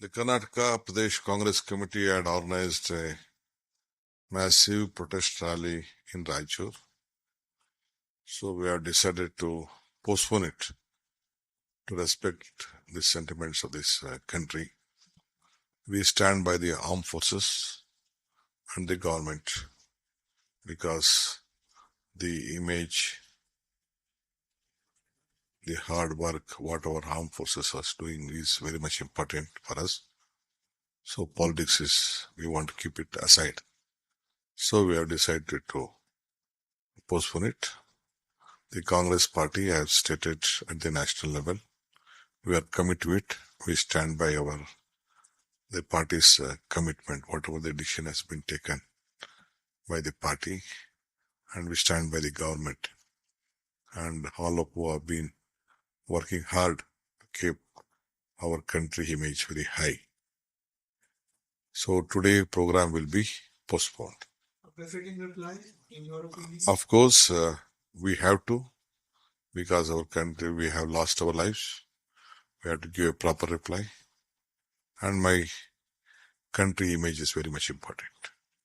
The Karnataka Pradesh Congress Committee had organized a massive protest rally in Raichur. So we have decided to postpone it to respect the sentiments of this country. We stand by the armed forces and the government because the image, the hard work, what our armed forces are doing is very much important for us. So politics is, we want to keep it aside. So we have decided to postpone it. The Congress party has stated at the national level, we are committed to it. We stand by the party's commitment, whatever the decision has been taken by the party, and we stand by the government and all of who have been working hard to keep our country image very high. So today program will be postponed. Befitting reply, in your opinion? Of course, we have to, because our country, we have lost our lives. We have to give a proper reply. And my country image is very much important.